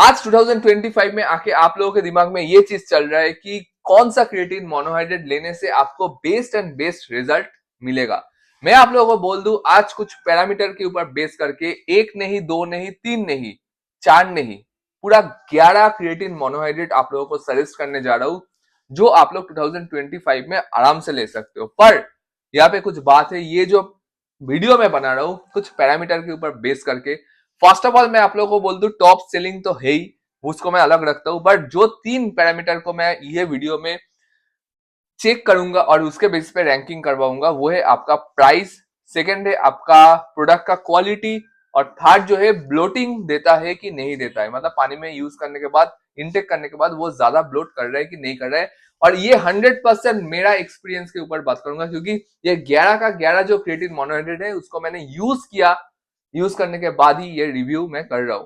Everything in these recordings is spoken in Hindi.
आज 2025 में आके आप लोगों के दिमाग में ये चीज चल रहा है कि कौन सा क्रिएटिन मोनोहाइड्रेट लेने से आपको बेस्ट एंड बेस्ट रिजल्ट मिलेगा। मैं आप लोगों को बोल दूं, आज कुछ पैरामीटर के ऊपर बेस करके एक नहीं, दो नहीं, तीन नहीं, चार नहीं, पूरा 11 क्रिएटिन मोनोहाइड्रेट आप लोगों को सजेस्ट करने जा रहा हूं, जो आप लोग 2025 में आराम से ले सकते हो। पर यहाँ पे कुछ बात है, ये जो वीडियो मैं बना रहा हूं कुछ पैरामीटर के ऊपर बेस करके। फर्स्ट ऑफ ऑल मैं आप लोगों को बोल दूं, टॉप सेलिंग तो है ही, उसको मैं अलग रखता हूं, बट जो 3 पैरामीटर को मैं ये वीडियो में चेक करूंगा और उसके बेस पे रैंकिंग करवाऊंगा, वो है आपका प्राइस, सेकंड है आपका प्रोडक्ट का क्वालिटी, और थर्ड जो है ब्लोटिंग देता है कि नहीं देता है, मतलब पानी में यूज करने के बाद, इनटेक करने के बाद वो ज्यादा ब्लोट कर रहा है कि नहीं कर रहा है। और ये 100% मेरा एक्सपीरियंस के ऊपर बात करूंगा, क्योंकि ये 11 का 11 जो क्रिएटिन मोनोहाइड्रेट है उसको मैंने यूज किया, यूज करने के बाद ही ये रिव्यू मैं कर रहा हूं।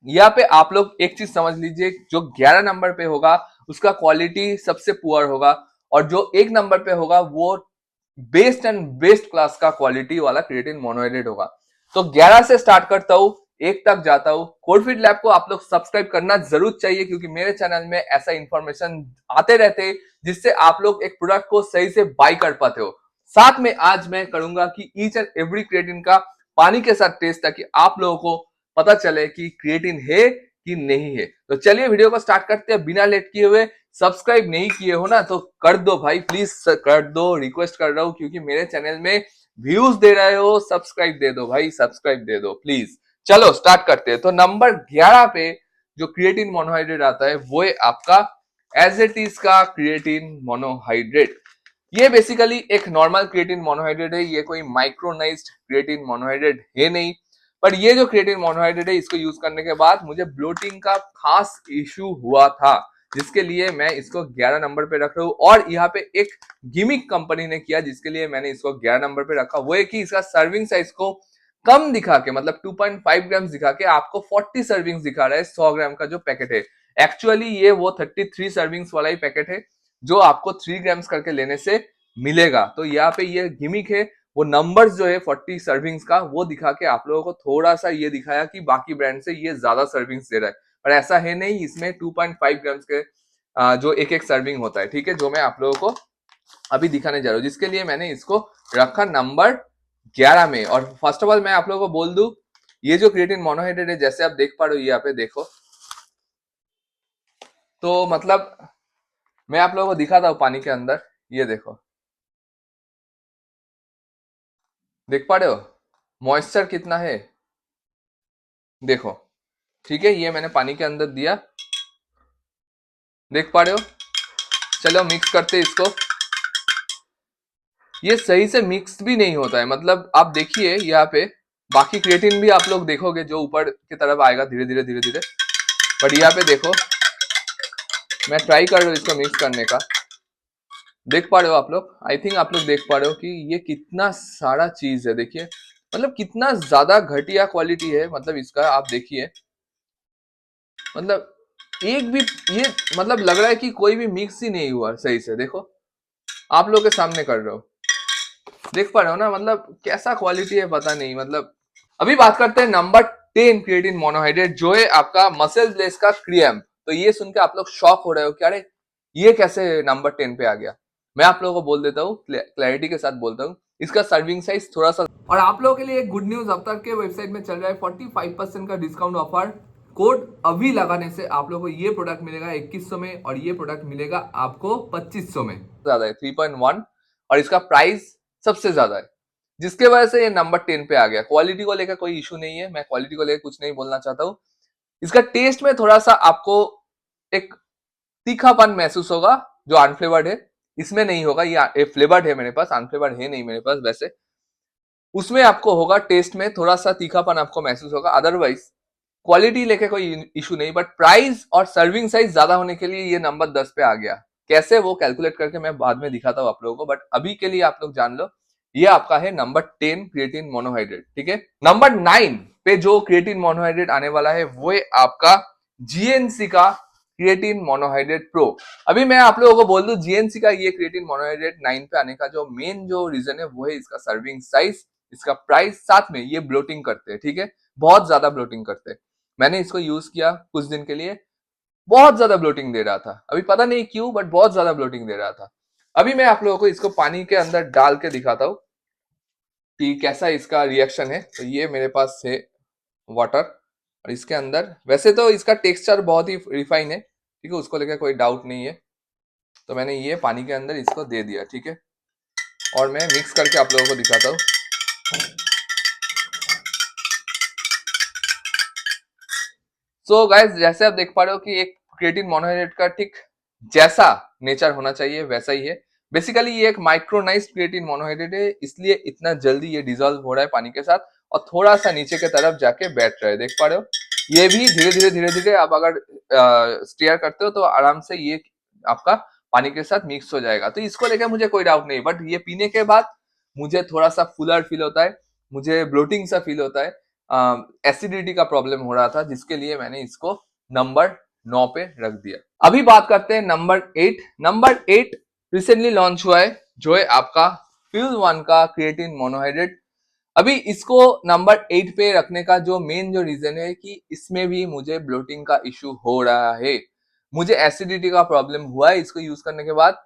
यहाँ पे आप लोग एक चीज समझ लीजिए, जो 11 नंबर पे होगा उसका क्वालिटी सबसे पुअर होगा, और जो 1 नंबर पे होगा वो बेस्ट एंड बेस्ट क्लास का क्वालिटी वाला क्रिएटिन मोनोहाइड्रेट होगा। तो 11 से स्टार्ट करता हूं, 1 तक जाता हूं। कोडफिट लैब को आप लोग सब्सक्राइब करना जरूर चाहिए, क्योंकि मेरे चैनल में ऐसा इंफॉर्मेशन आते रहते हैं जिससे आप लोग एक प्रोडक्ट को सही से बाय कर पाते हो। साथ में आज मैं करूंगा कि ईच एंड एवरी क्रिएटिन का पानी के साथ टेस्ट, ताकि आप लोगों को पता चले कि क्रिएटिन है कि नहीं है। तो चलिए वीडियो को स्टार्ट करते हैं बिना लेट किए हुए। सब्सक्राइब नहीं किए हो ना तो कर दो भाई, प्लीज कर दो, रिक्वेस्ट कर रहा हूं, क्योंकि मेरे चैनल में व्यूज दे रहे हो, सब्सक्राइब दे दो भाई, सब्सक्राइब दे दो प्लीज। चलो स्टार्ट करते हैं। तो नंबर 11 पे जो क्रिएटिन मोनोहाइड्रेट आता है वो है आपका एज इट इज का क्रिएटिन मोनोहाइड्रेट। ये बेसिकली एक नॉर्मल क्रिएटिन मोनोहाइड्रेट है, ये कोई माइक्रोनाइज्ड क्रिएटिन मोनोहाइड्रेट है नहीं। पर ये जो क्रिएटिन मोनोहाइड्रेट है, इसको यूज करने के बाद मुझे ब्लोटिंग का खास इश्यू हुआ था, जिसके लिए मैं इसको 11 नंबर पे रख रहा हूँ। और यहाँ पे एक गिमिक कंपनी ने किया जिसके लिए मैंने इसको 11 नंबर पे रखा, वो है कि इसका सर्विंग साइज को कम दिखा के, मतलब 2.5 ग्राम दिखा के आपको 40 सर्विंग्स दिखा रहा है 100 ग्राम का जो पैकेट है। एक्चुअली ये वो 33 सर्विंग्स वाला ही पैकेट है जो आपको 3 ग्राम्स करके लेने से मिलेगा। तो यहाँ पे ये गिमिक है, वो नंबर्स जो है 40 सर्विंग्स का वो दिखा के आप लोगों को थोड़ा सा ये दिखाया कि बाकी ब्रांड से ये ज्यादा सर्विंग्स दे रहा है, पर ऐसा है नहीं। इसमें 2.5 ग्राम्स के जो एक एक सर्विंग होता है, ठीक है, जो मैं आप लोगों को अभी दिखाने जा रहा हूँ, जिसके लिए मैंने इसको रखा नंबर 11 में। और फर्स्ट ऑफ ऑल मैं आप लोगों को बोल दूं, ये जो क्रिएटिन मोनोहाइड्रेट है, जैसे आप देख पा रहे हो यहाँ पे देखो, तो मतलब मैं आप लोगों को दिखाता हूँ पानी के अंदर, ये देखो, देख पा रहे हो मॉइस्चर कितना है, देखो, ठीक है। ये मैंने पानी के अंदर दिया, देख पा रहे हो। चलो मिक्स करते हैं इसको। ये सही से मिक्स भी नहीं होता है, मतलब आप देखिए यहाँ पे बाकी क्रिएटिन भी आप लोग देखोगे जो ऊपर की तरफ आएगा धीरे धीरे धीरे धीरे, बट यहाँ पे देखो मैं ट्राई कर रहा हूँ इसको मिक्स करने का। देख पा रहे हो आप लोग, आई थिंक आप लोग देख पा रहे हो कि ये कितना सारा चीज है, देखिए, मतलब कितना ज्यादा घटिया क्वालिटी है, मतलब इसका आप देखिए, मतलब एक भी ये, मतलब लग रहा है कि कोई भी मिक्स ही नहीं हुआ सही से। देखो आप लोग के सामने कर रहे हो, देख पा रहे हो ना, मतलब कैसा क्वालिटी है पता नहीं। मतलब अभी बात करते हैं नंबर 10 क्रिएटिन मोनोहाइड्रेट, जो है आपका मसल ब्लेस का क्रिएम। तो ये सुन के आप लोग शॉक हो रहे हो कि अरे ये कैसे नंबर 10 पे आ गया। मैं आप लोगों को बोल देता हूँ, क्लैरिटी के साथ बोलता हूँ, इसका सर्विंग साइज थोड़ा सा। और आप लोगों के लिए एक गुड न्यूज, अब तक के वेबसाइट में चल रहा है 45% का डिस्काउंट ऑफर। कोड अभी लगाने से आप लोगों को ये प्रोडक्ट मिलेगा 2100 में, और ये प्रोडक्ट मिलेगा आपको 2500 में। ज्यादा है 3.1, और इसका प्राइस सबसे ज्यादा है, जिसके वजह से ये नंबर 10 पे आ गया। क्वालिटी को लेकर कोई इशू नहीं है, मैं क्वालिटी को लेकर कुछ नहीं बोलना चाहता हूँ। इसका टेस्ट में थोड़ा सा आपको एक तीखापन महसूस होगा जो अनफ्लेवर्ड है, इसमें नहीं होगा। ये फ्लेवर्ड है मेरे पास, अनफ्लेवर्ड है नहीं मेरे पास वैसे। उसमें आपको होगा टेस्ट में थोड़ा सा तीखापन आपको महसूस होगा, अदरवाइज क्वालिटी लेके कोई इशू नहीं। बट प्राइस और सर्विंग साइज ज्यादा होने के लिए ये नंबर 10 पे आ गया। कैसे वो कैलकुलेट करके मैं बाद में दिखाता हूँ आप लोगों को, बट अभी के लिए आप लोग जान लो, ये आपका है नंबर 10 क्रिएटिन मोनोहाइड्रेट, ठीक है। नंबर 9 पे जो क्रिएटिन मोनोहाइड्रेट आने वाला है वो है आपका जीएनसी का क्रिएटिन मोनोहाइड्रेट प्रो। अभी मैं आप लोगों को बोल दूं, जीएनसी का ये क्रिएटिन मोनोहाइड्रेट 9 पे आने का जो मेन जो रीजन है वो है इसका सर्विंग साइज, इसका प्राइस, साथ में ये ब्लोटिंग करते हैं, ठीक है, बहुत ज्यादा ब्लोटिंग करते हैं। मैंने इसको यूज किया कुछ दिन के लिए, बहुत ज्यादा ब्लोटिंग दे रहा था। अभी पता नहीं क्यों, बट बहुत ज्यादा ब्लोटिंग दे रहा था। अभी मैं आप लोगों को इसको पानी के अंदर डाल के दिखाता हूँ कि कैसा इसका रिएक्शन है। तो ये मेरे पास है वाटर, और इसके अंदर वैसे तो इसका टेक्सचर बहुत ही रिफाइन है, ठीक है, उसको लेकर कोई डाउट नहीं है। तो मैंने ये पानी के अंदर इसको दे दिया, ठीक है, और मैं मिक्स करके आप लोगों को दिखाता हूँ। सो गाइस, जैसे आप देख पा रहे हो कि एक क्रिएटिन मोनोहाइड्रेट का ठीक जैसा नेचर होना चाहिए वैसा ही है। बेसिकली ये एक माइक्रोनाइज्ड क्रिएटिन मोनोहाइड्रेट है, इसलिए इतना जल्दी ये डिसॉल्व हो रहा है पानी के साथ और थोड़ा सा नीचे के तरफ जाके बैठ रहा है। देख पा रहे हो, ये भी धीरे धीरे आप अगर स्टेयर करते हो तो आराम से ये आपका पानी के साथ मिक्स हो जाएगा। तो इसको लेकर मुझे कोई डाउट नहीं, बट ये पीने के बाद मुझे थोड़ा सा फुलर फील होता है, मुझे ब्लोटिंग सा फील होता है, एसिडिटी का प्रॉब्लम हो रहा था, जिसके लिए मैंने इसको नंबर 9 पे रख दिया। अभी बात करते हैं नंबर 8। नंबर 8 रिसेंटली लॉन्च हुआ है, जो है आपका फ्यूल वन का क्रिएटिन मोनोहाइड्रेट। अभी इसको नंबर 8 पे रखने का जो मेन जो रीजन है कि इसमें भी मुझे ब्लोटिंग का इश्यू हो रहा है, मुझे एसिडिटी का प्रॉब्लम हुआ है इसको यूज करने के बाद,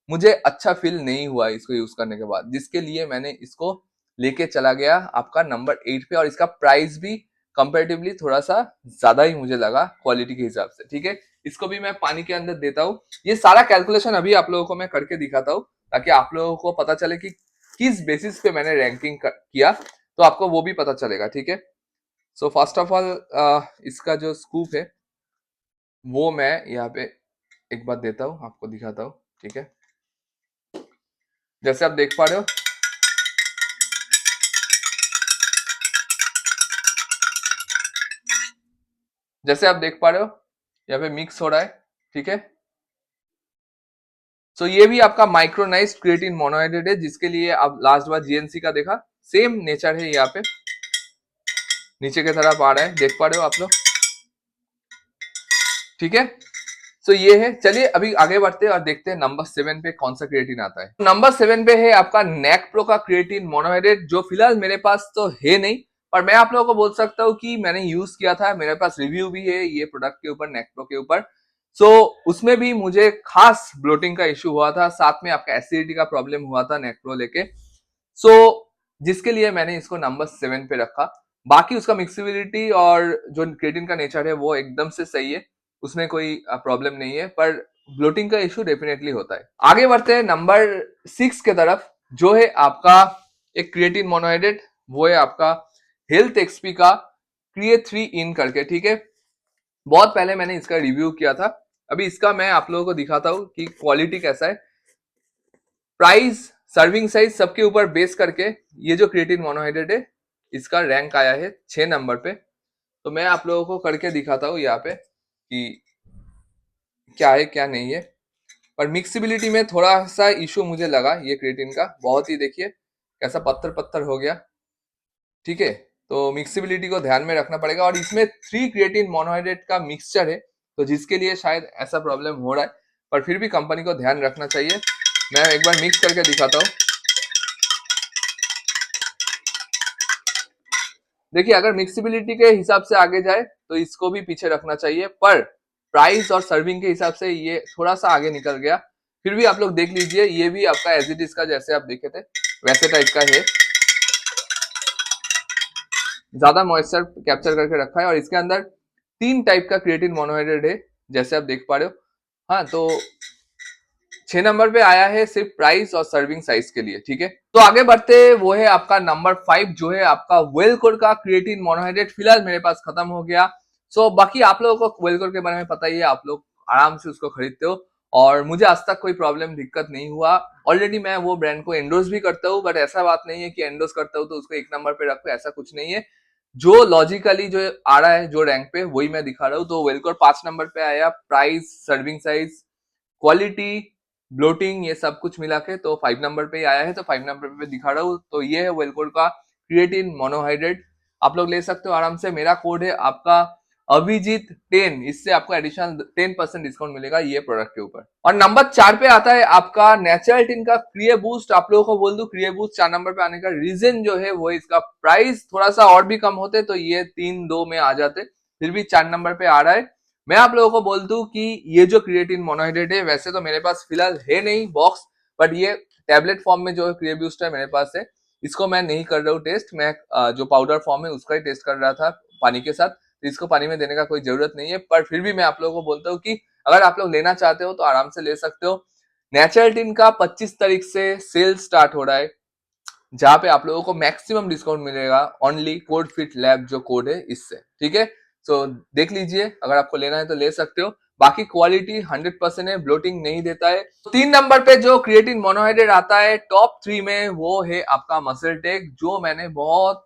मुझे अच्छा फील नहीं हुआ इसको यूज करने के बाद, जिसके लिए मैंने इसको लेके चला गया आपका नंबर 8 पे। और इसका प्राइस भी कंपेरेटिवली थोड़ा सा ज्यादा ही मुझे लगा क्वालिटी के हिसाब से, ठीक है। इसको भी मैं पानी के अंदर देता हूँ। ये सारा कैलकुलेशन अभी आप लोगों को मैं करके दिखाता हूँ, ताकि आप लोगों को पता चले कि किस बेसिस पे मैंने रैंकिंग किया, तो आपको वो भी पता चलेगा, ठीक है। सो फर्स्ट ऑफ ऑल इसका जो स्कूप है वो मैं यहाँ पे एक बार देता हूँ, आपको दिखाता हूँ, ठीक है। जैसे आप देख पा रहे हो, जैसे आप देख पा रहे हो यहाँ पे मिक्स हो रहा है, ठीक है। सो ये भी आपका माइक्रोनाइज्ड क्रिएटिन मोनोहाइड्रेट है, जिसके लिए आप लास्ट बार जीएनसी का देखा, सेम नेचर है। यहाँ पे नीचे की तरफ आ रहा है, देख पा रहे हो आप लोग, ठीक है। सो ये है। चलिए अभी आगे बढ़ते हैं और देखते हैं नंबर 7 पे कौन सा क्रिएटिन आता है। नंबर 7 पे है आपका नेक प्रो का क्रिएटिन मोनोहाइड्रेट, जो फिलहाल मेरे पास तो है नहीं, पर मैं आप लोगों को बोल सकता हूँ कि मैंने यूज किया था, मेरे पास रिव्यू भी है ये प्रोडक्ट के ऊपर, नेक प्रो के ऊपर। सो उसमें भी मुझे खास ब्लोटिंग का इश्यू हुआ था, साथ में आपका एसिडिटी का प्रॉब्लम हुआ था नेक प्रो लेके। सो जिसके लिए मैंने इसको नंबर 7 पे रखा। बाकी उसका मिक्सिबिलिटी और जो क्रिएटिन का नेचर है वो एकदम से सही है, उसमें कोई प्रॉब्लम नहीं है, पर ब्लोटिंग का इश्यू डेफिनेटली होता है। आगे बढ़ते हैं नंबर 6 के तरफ, जो है आपका एक क्रिएटिन मोनोहाइड्रेट, वो है आपका हेल्थ एक्सपी का क्रिए 3 इन करके, ठीक है। बहुत पहले मैंने इसका रिव्यू किया था, अभी इसका मैं आप लोगों को दिखाता हूँ कि क्वालिटी कैसा है। प्राइस, सर्विंग साइज सबके ऊपर बेस करके ये जो क्रिएटिन मोनोहाइड्रेट है इसका रैंक आया है 6 नंबर पे। तो मैं आप लोगों को करके दिखाता हूँ यहाँ पे कि क्या है क्या नहीं है। पर मिक्सिबिलिटी में थोड़ा सा इशू मुझे लगा ये क्रिएटिन का, बहुत ही देखिए कैसा पत्थर पत्थर हो गया, ठीक है। तो मिक्सिबिलिटी को ध्यान में रखना पड़ेगा, और इसमें 3 क्रिएटिन मोनोहाइड्रेट का मिक्सचर है, तो जिसके लिए शायद ऐसा प्रॉब्लम हो रहा है, पर फिर भी कंपनी को ध्यान रखना चाहिए। मैं एक बार मिक्स करके दिखाता हूँ। देखिए अगर मिक्सिबिलिटी के हिसाब से आगे जाए तो इसको भी पीछे रखना चाहिए, पर प्राइस और सर्विंग के हिसाब से ये थोड़ा सा आगे निकल गया। फिर भी आप लोग देख लीजिए, ये भी आपका एज इट इज का जैसे आप देखे थे वैसे टाइप का है, ज्यादा मॉइस्चर कैप्चर करके रखा है, और इसके अंदर 3 टाइप का क्रिएटिन मोनोहाइड्रेट है, जैसे आप देख पा रहे हो। हाँ, तो 6 नंबर पे आया है सिर्फ प्राइस और सर्विंग साइज के लिए, ठीक है। तो आगे बढ़ते वो है आपका नंबर 5, जो है आपका वेलकोर का क्रिएटिन मोनोहाइड्रेट। फिलहाल मेरे पास खत्म हो गया। सो बाकी आप लोगों को वेलकोर के बारे में पता ही है, आप लोग आराम से उसको खरीदते हो, और मुझे आज तक कोई प्रॉब्लम दिक्कत नहीं हुआ। ऑलरेडी मैं वो ब्रांड को एंडोर्स भी करता हूँ, बट ऐसा बात नहीं है कि एंडोर्स करता हूँ तो उसको 1 नंबर पे रखो, ऐसा कुछ नहीं है। जो लॉजिकली जो आ रहा है जो रैंक पे, वही मैं दिखा रहा हूँ। तो वेलकोर 5 नंबर पे आया, price, serving size, quality, bloating, ये सब कुछ मिला के तो 5 नंबर पे ही आया है, तो 5 नंबर पे दिखा रहा हूँ। तो ये है वेलकोर का क्रिएटिन मोनोहाइड्रेट, आप लोग ले सकते हो आराम से। मेरा कोड है आपका अभिजीत 10, इससे आपको एडिशनल 10% डिस्काउंट मिलेगा ये प्रोडक्ट के ऊपर। और नंबर 4 पे आता है आपका नेचुरल का क्रिए बूस्ट। आप लोगों को बोल दूं, क्रिए बूस्ट 4 नंबर पे आने का रीजन जो है वो इसका प्राइस थोड़ा सा और भी कम होते तो ये 3-2 में आ जाते, फिर भी 4 नंबर पे आ रहा है। मैं आप लोगों को बोल दूं कि ये जो क्रिएटिन मोनोहाइड्रेट है वैसे तो मेरे पास फिलहाल है नहीं बॉक्स, बट ये टैबलेट फॉर्म में जो क्रिएट बूस्ट है मेरे पास है। इसको मैं नहीं कर रहा हूँ टेस्ट, मैं जो पाउडर फॉर्म है उसका ही टेस्ट कर रहा था पानी के साथ। तो इसको पानी में देने का कोई जरूरत नहीं है, पर फिर भी मैं आप लोगों को बोलता हूँ कि अगर आप लोग लेना चाहते हो तो आराम से ले सकते हो। नेचुरल्टीन का 25 तारीख से सेल स्टार्ट हो रहा है, जहां पे आप लोगों को मैक्सिमम डिस्काउंट मिलेगा ओनली कोड फिट लैब जो कोड है इससे, ठीक है। सो देख लीजिए, अगर आपको लेना है तो ले सकते हो। बाकी क्वालिटी 100% है, ब्लोटिंग नहीं देता है। 3 नंबर पे जो क्रिएटिन मोनोहाइड्रेट आता है टॉप 3 में, वो है आपका मसल टेक, जो मैंने बहुत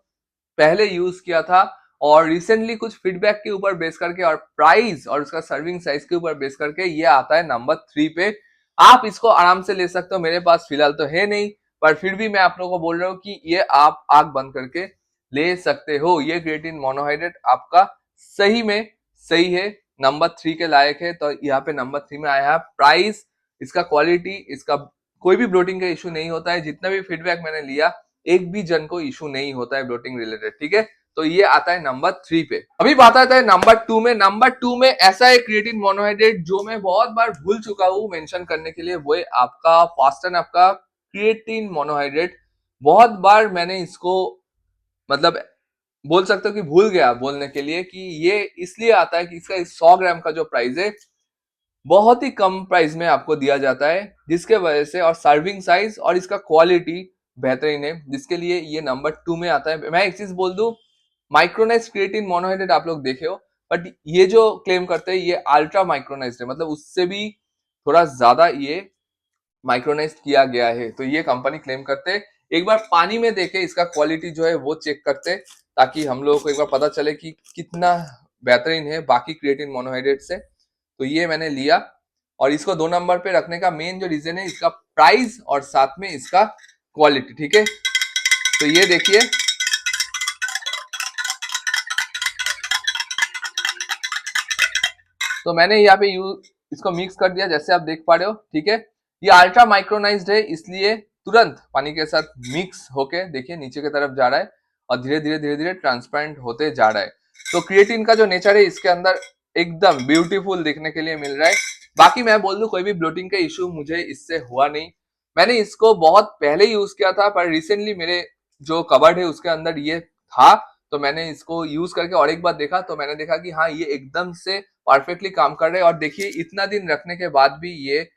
पहले यूज किया था और रिसेंटली कुछ फीडबैक के ऊपर बेस करके और प्राइस और उसका सर्विंग साइज के ऊपर बेस करके ये आता है नंबर 3 पे। आप इसको आराम से ले सकते हो, मेरे पास फिलहाल तो है नहीं, पर फिर भी मैं आप लोगों को बोल रहा हूँ कि ये आप आंख बंद करके ले सकते हो। ये क्रिएटिन मोनोहाइड्रेट आपका सही में सही है, नंबर 3 के लायक है। तो यहाँ पे नंबर 3 में आया है। प्राइस, इसका क्वालिटी, इसका कोई भी ब्लोटिंग का इशू नहीं होता है। जितना भी फीडबैक मैंने लिया, एक भी जन को इशू नहीं होता है ब्लोटिंग रिलेटेड, ठीक है। तो ये आता है नंबर 3 पे। अभी बात आता है नंबर 2 में। नंबर 2 में ऐसा एक क्रिएटिन मोनोहाइड्रेट जो मैं बहुत बार भूल चुका हूं मेंशन करने के लिए, वो है आपका फास्टन आपका क्रिएटिन मोनोहाइड्रेट। बहुत बार मैंने इसको मतलब बोल सकते हो कि भूल गया बोलने के लिए कि ये इसलिए आता है कि इसका 100 ग्राम का जो प्राइस है बहुत ही कम प्राइस में आपको दिया जाता है, जिसके वजह से और सर्विंग साइज और इसका क्वालिटी बेहतरीन है, जिसके लिए ये नंबर 2 में आता है। मैं एक चीज बोल दूं, माइक्रोनाइज क्रिएटिन मोनोहाइड्रेट आप लोग देखे हो, बट ये जो क्लेम करते हैं ये अल्ट्रा माइक्रोनाइज है, मतलब उससे भी थोड़ा ज्यादा ये माइक्रोनाइज किया गया है। तो ये कंपनी क्लेम करते हैं। एक बार पानी में देखे इसका क्वालिटी जो है वो चेक करते, ताकि हम लोगों को एक बार पता चले कि कितना बेहतरीन है बाकी क्रिएटिन मोनोहाइड्रेट से। तो ये मैंने लिया और इसको 2 नंबर पे रखने का मेन जो रीजन है इसका प्राइस और साथ में इसका क्वालिटी, ठीक है। तो ये देखिए, तो मैंने यहाँ पे इसको मिक्स कर दिया जैसे आप देख पा रहे हो, ठीक है। ये अल्ट्रा माइक्रोनाइज्ड है, इसलिए तुरंत पानी के साथ मिक्स होके देखिए नीचे की तरफ जा रहा है और धीरे धीरे ट्रांसपेरेंट होते जा रहा है। तो क्रिएटिन का जो नेचर है इसके अंदर एकदम ब्यूटीफुल देखने के लिए मिल रहा है। बाकी मैं बोल दूं, कोई भी ब्लोटिंग का इश्यू मुझे इससे हुआ नहीं। मैंने इसको बहुत पहले यूज किया था, पर रिसेंटली मेरे जो कबर्ड है उसके अंदर ये था, तो मैंने इसको यूज करके और एक बार देखा, तो मैंने देखा कि हाँ ये एकदम से परफेक्टली काम कर रहे हैं। और देखिए इतना दिन रखने के बाद भी ये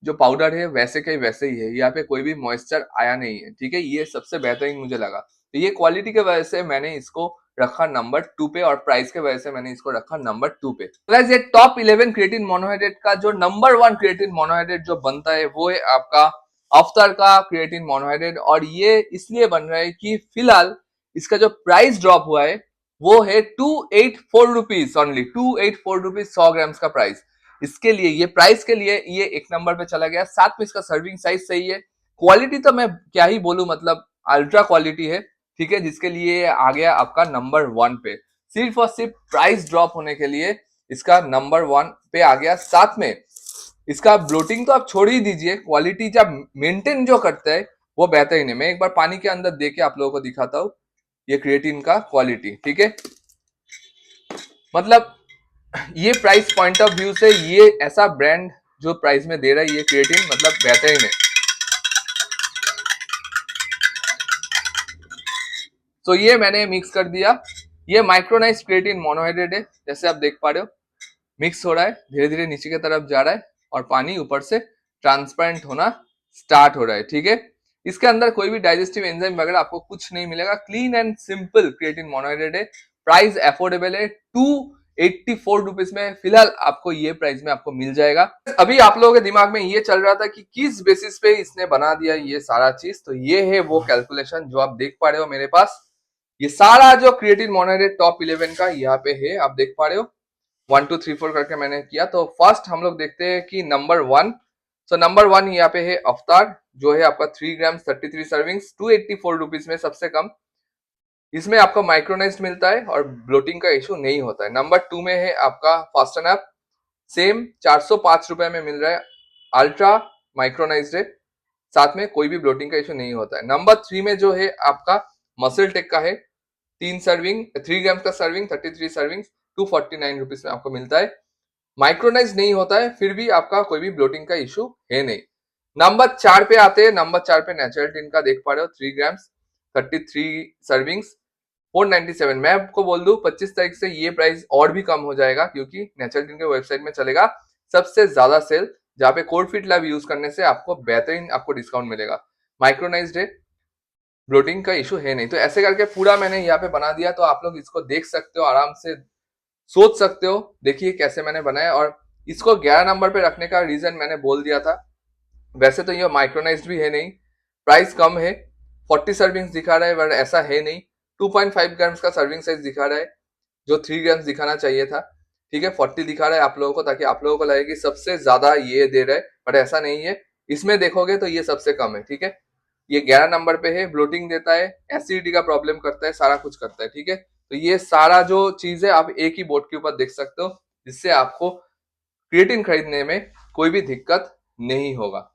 जो पाउडर है वैसे के वैसे ही है, यहाँ पे कोई भी मॉइस्चर आया नहीं है, ठीक है। ये सबसे बेहतरीन मुझे लगा। तो ये क्वालिटी के वजह से मैंने इसको रखा नंबर 2 पे और प्राइस के वजह से मैंने इसको रखा नंबर 2 पे। गाइस ये टॉप 11 क्रिएटिन मोनोहाइड्रेट का जो नंबर 1 क्रिएटिन मोनोहाइड्रेट जो बनता है वो है आपका अफ्तार का क्रिएटिन मोनोहाइड्रेट। और ये इसलिए बन रहा है कि फिलहाल इसका जो प्राइस ड्रॉप हुआ है वो है 284 रुपीज, ओनली 284 रुपीज 100 ग्राम्स का प्राइस। इसके लिए ये प्राइस के लिए ये 1 नंबर पे चला गया। साथ में इसका सर्विंग साइज सही है, क्वालिटी तो मैं क्या ही बोलूं, मतलब अल्ट्रा क्वालिटी है, ठीक है। जिसके लिए आ गया आपका नंबर 1 पे, सिर्फ और सिर्फ प्राइस ड्रॉप होने के लिए इसका नंबर 1 पे आ गया। साथ में इसका ब्लोटिंग तो आप छोड़ ही दीजिए, क्वालिटी जब मेंटेन जो करता है वो बेहतरीन है। मैं एक बार पानी के अंदर देके आप लोगों को दिखाता हूँ ये क्रिएटिन का क्वालिटी, ठीक है। मतलब ये प्राइस पॉइंट ऑफ व्यू से ये ऐसा ब्रांड जो प्राइस में दे रहा है ये क्रिएटिन, मतलब बेहतरीन है। तो ये मैंने मिक्स कर दिया। ये माइक्रोनाइज क्रिएटिन मोनोहाइड्रेट है, जैसे आप देख पा रहे हो मिक्स हो रहा है, धीरे धीरे नीचे की तरफ जा रहा है और पानी ऊपर से ट्रांसपेरेंट होना स्टार्ट हो रहा है, ठीक है। इसके अंदर कोई भी डाइजेस्टिव एंजाइम वगैरह आपको कुछ नहीं मिलेगा। Clean and simple creatine monohydrate है। प्राइस अफोर्डेबल है, 284 रुपीज में फिलहाल आपको ये प्राइस में आपको मिल जाएगा। अभी आप लोगों के दिमाग में ये चल रहा था कि किस बेसिस पे इसने बना दिया ये सारा चीज, तो ये है वो कैलकुलेशन जो आप देख पा रहे हो मेरे पास। ये सारा जो क्रिएटिन मोनोहाइड्रेट टॉप 11 का यहाँ पे है, आप देख पा रहे हो 1 2 3 4 करके मैंने किया। तो फर्स्ट हम लोग देखते हैं कि नंबर 1। सो नंबर 1 यहाँ पे है अफ्तार, जो है आपका 3 ग्राम 33 सर्विंग्स 284 रुपीज में सबसे कम। इसमें आपको माइक्रोनाइज्ड मिलता है और ब्लोटिंग का इशू नहीं होता है। नंबर 2 में है आपका फास्टन ऐप, सेम 405 रुपए में मिल रहा है, अल्ट्रा माइक्रोनाइज्ड है, साथ में कोई भी ब्लोटिंग का इशू नहीं होता है। नंबर 3 में जो है आपका मसल टेक का है, 3 सर्विंग 3 ग्राम का सर्विंग 33 सर्विंग 249 रुपीज में आपको मिलता है। माइक्रोनाइज नहीं होता है, फिर भी आपका कोई भी ब्लोटिंग का इशू है नहीं। नंबर 4 पे आते हैं। नंबर 4 पे नेचुरल का देख पा रहे हो, 3 ग्राम्स 33 सर्विंग्स 497। मैं आपको बोल दूं 25 तारीख से ये प्राइस और भी कम हो जाएगा, क्योंकि नेचुरल के वेबसाइट में चलेगा सबसे ज्यादा सेल, जहां पे कोड फिट लैब यूज करने से आपको बेहतरीन आपको डिस्काउंट मिलेगा। माइक्रोनाइज्ड है, ब्लोटिंग का इशू है नहीं। तो ऐसे करके पूरा मैंने यहाँ पे बना दिया, तो आप लोग इसको देख सकते हो, आराम से सोच सकते हो। देखिए कैसे मैंने बनाया, और इसको 11 नंबर पे रखने का रीजन मैंने बोल दिया था। वैसे तो ये माइक्रोनाइज्ड भी है नहीं, प्राइस कम है, 40 सर्विंग्स दिखा रहा है, बट ऐसा है नहीं। 2.5 ग्राम्स का सर्विंग साइज दिखा रहा है, जो 3 ग्राम्स दिखाना चाहिए था। ठीक है, 40 दिखा रहा है आप लोगों को, ताकि आप लोगों को लगे कि सबसे ज्यादा ये दे रहा है, बट ऐसा नहीं है। इसमें देखोगे तो ये सबसे कम है। ठीक है, ये 11 नंबर पे है, ब्लोटिंग देता है, एसिडिटी का प्रॉब्लम करता है, सारा कुछ करता है। ठीक है, तो ये सारा जो चीज है आप एक ही बोर्ड के ऊपर देख सकते हो, जिससे आपको क्रिएटिन खरीदने में कोई भी दिक्कत नहीं होगा।